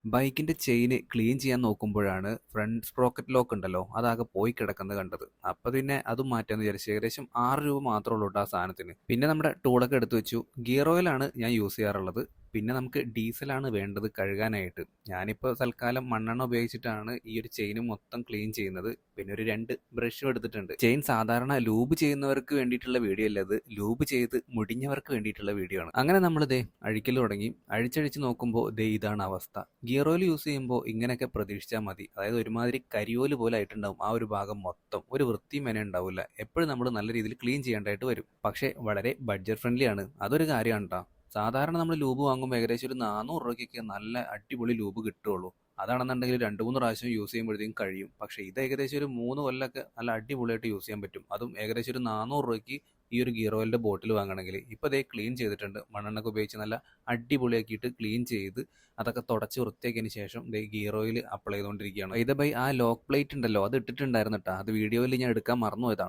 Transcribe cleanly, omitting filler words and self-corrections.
ബൈക്കിന്റെ ചെയിന് ക്ലീൻ ചെയ്യാൻ നോക്കുമ്പോഴാണ് ഫ്രണ്ട് സ്പ്രോക്കറ്റ് ലോക്ക് ഉണ്ടല്ലോ അതാകെ പോയി കിടക്കുന്നത് കണ്ടത്. അപ്പൊ പിന്നെ അതും മാറ്റാന്ന് വിചാരിച്ചു. ഏകദേശം 6 രൂപ മാത്രമേ ഉള്ളൂ ട്ടോ ആ സാധനത്തിന്. പിന്നെ നമ്മുടെ ടൂളൊക്കെ എടുത്തു വെച്ചു. ഗിയർ ഓയിലാണ് ഞാൻ യൂസ് ചെയ്യാറുള്ളത്. പിന്നെ നമുക്ക് ഡീസലാണ് വേണ്ടത് കഴുകാനായിട്ട്. ഞാനിപ്പോൾ തൽക്കാലം മണ്ണെണ്ണ ഉപയോഗിച്ചിട്ടാണ് ഈ ഒരു ചെയിന് മൊത്തം ക്ലീൻ ചെയ്യുന്നത്. പിന്നെ ഒരു 2 ബ്രഷും എടുത്തിട്ടുണ്ട്. ചെയിൻ സാധാരണ ലൂബ് ചെയ്യുന്നവർക്ക് വേണ്ടിയിട്ടുള്ള വീഡിയോ അല്ല ഇത്. ലൂബ് ചെയ്ത് മുടിഞ്ഞവർക്ക് വേണ്ടിയിട്ടുള്ള വീഡിയോ ആണ്. അങ്ങനെ നമ്മൾ ദേ അഴിക്കൽ തുടങ്ങി. അഴിച്ചഴിച്ച് നോക്കുമ്പോൾ ദേ ഇതാണ് അവസ്ഥ. ഗിയർ ഓയിൽ യൂസ് ചെയ്യുമ്പോൾ ഇങ്ങനെയൊക്കെ പ്രതീക്ഷിച്ചാൽ മതി. അതായത് ഒരുമാതിരി കരിയോല് പോലെ ആയിട്ടുണ്ടാവും ആ ഒരു ഭാഗം മൊത്തം. ഒരു വൃത്തിയും മെനയും ഉണ്ടാവില്ല. എപ്പോഴും നമ്മൾ നല്ല രീതിയിൽ ക്ലീൻ ചെയ്യേണ്ടതായിട്ട് വരും. പക്ഷേ വളരെ ബഡ്ജറ്റ് ഫ്രണ്ട്ലി ആണ്. അതൊരു കാര്യമാണ് ട്ടോ. സാധാരണ നമ്മൾ ലൂബ് വാങ്ങുമ്പോൾ ഏകദേശം ഒരു 400 രൂപയ്ക്കൊക്കെ നല്ല അടിപൊളി ലൂബ് കിട്ടുള്ളൂ. അതാണെന്നുണ്ടെങ്കിൽ 2-3 പ്രാവശ്യം യൂസ് ചെയ്യുമ്പോഴത്തേക്കും കഴിയും. പക്ഷേ ഇത് ഏകദേശം ഒരു 3 കൊല്ലമൊക്കെ നല്ല അടിപൊളിയായിട്ട് യൂസ് ചെയ്യാൻ പറ്റും. അതും ഏകദേശം ഒരു 400 രൂപയ്ക്ക് ഈ ഒരു ഗിയർ ഓയിലിൻ്റെ ബോട്ടിൽ വാങ്ങണമെങ്കിൽ. ഇപ്പോൾ ദേ ക്ലീൻ ചെയ്തിട്ടുണ്ട്. മണ്ണെണ്ണയൊക്കെ ഉപയോഗിച്ച് നല്ല അടിപൊളിയാക്കിയിട്ട് ക്ലീൻ ചെയ്ത് അതൊക്കെ തുടച്ച് വൃത്തിയാക്കിയതിന് ശേഷം ദേ ഗിയർ ഓയിൽ അപ്ലൈ ചെയ്തുകൊണ്ടിരിക്കുകയാണ്. ഇത് ബൈ ആ ലോക്ക് പ്ലേറ്റ് ഉണ്ടല്ലോ അത് ഇട്ടിട്ടുണ്ടായിരുന്നു കേട്ടോ. അത് വീഡിയോയിൽ ഞാൻ എടുക്കാൻ മറന്നു പോയതാണ്.